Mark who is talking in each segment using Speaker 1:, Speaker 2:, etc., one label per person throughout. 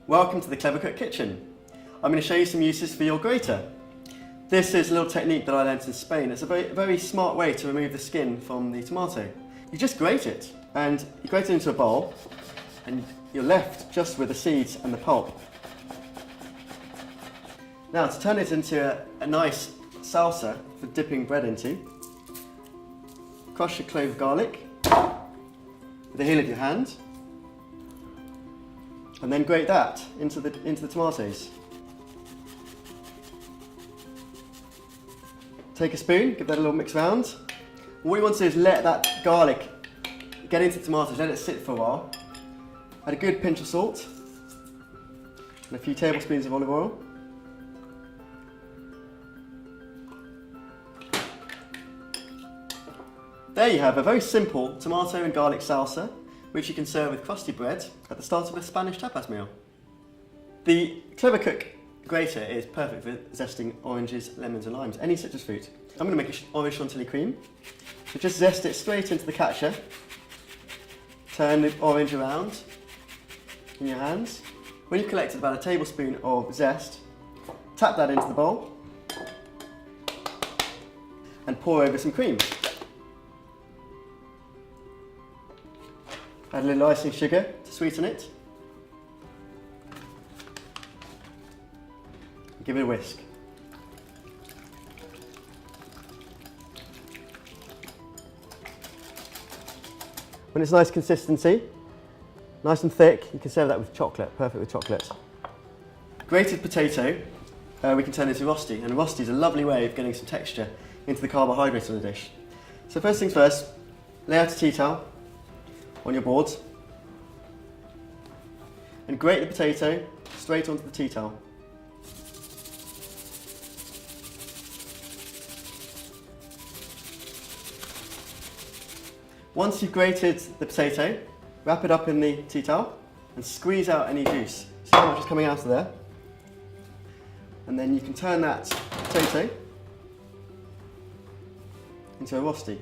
Speaker 1: Welcome to the Clever Cook Kitchen. I'm going to show you some uses for your grater. This is a little technique that I learned in Spain. It's a very smart way to remove the skin from the tomato. You just grate it, and you grate it into a bowl, and you're left just with the seeds and the pulp. Now, to turn it into a nice salsa for dipping bread into, crush a clove of garlic with the heel of your hand, and then grate that into the tomatoes. Take a spoon, give that a little mix round. What you want to do is let that garlic get into the tomatoes, let it sit for a while. Add a good pinch of salt and a few tablespoons of olive oil. There you have a very simple tomato and garlic salsa, which you can serve with crusty bread at the start of a Spanish tapas meal. The Clever Cook grater is perfect for zesting oranges, lemons and limes, any citrus fruit. I'm going to make an orange chantilly cream. So just zest it straight into the catcher. Turn the orange around in your hands. When you've collected about a tablespoon of zest, tap that into the bowl and pour over some cream. Add a little icing sugar to sweeten it. Give it a whisk. When it's nice consistency, nice and thick, you can serve that with chocolate, perfect with chocolate. Grated potato, we can turn into rosti, and rosti is a lovely way of getting some texture into the carbohydrates on the dish. So first things first, lay out a tea towel on your board and grate the potato straight onto the tea towel. Once you've grated the potato, wrap it up in the tea towel and squeeze out any juice. See how much is coming out of there? And then you can turn that potato into a rosti.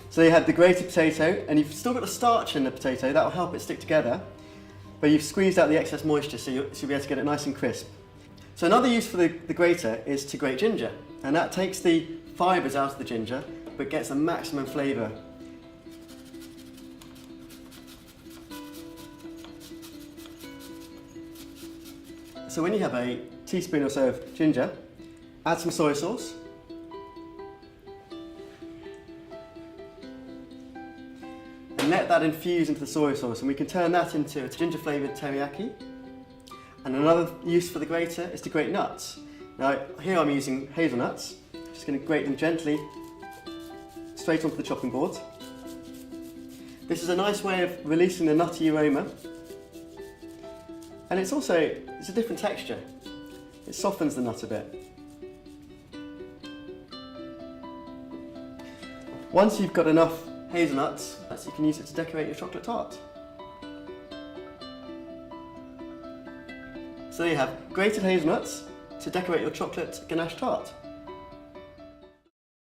Speaker 1: So you have the grated potato, and you've still got the starch in the potato, that will help it stick together, but you've squeezed out the excess moisture so you'll be able to get it nice and crisp. So another use for the grater is to grate ginger, and that takes the fibres out of the ginger, but gets a maximum flavour. So when you have a teaspoon or so of ginger, add some soy sauce. And let that infuse into the soy sauce, and we can turn that into a ginger flavoured teriyaki. And another use for the grater is to grate nuts. Now here I'm using hazelnuts. Just going to grate them gently straight onto the chopping board. This is a nice way of releasing the nutty aroma, and it's a different texture. It softens the nut a bit. Once you've got enough hazelnuts, you can use it to decorate your chocolate tart. So there you have grated hazelnuts to decorate your chocolate ganache tart.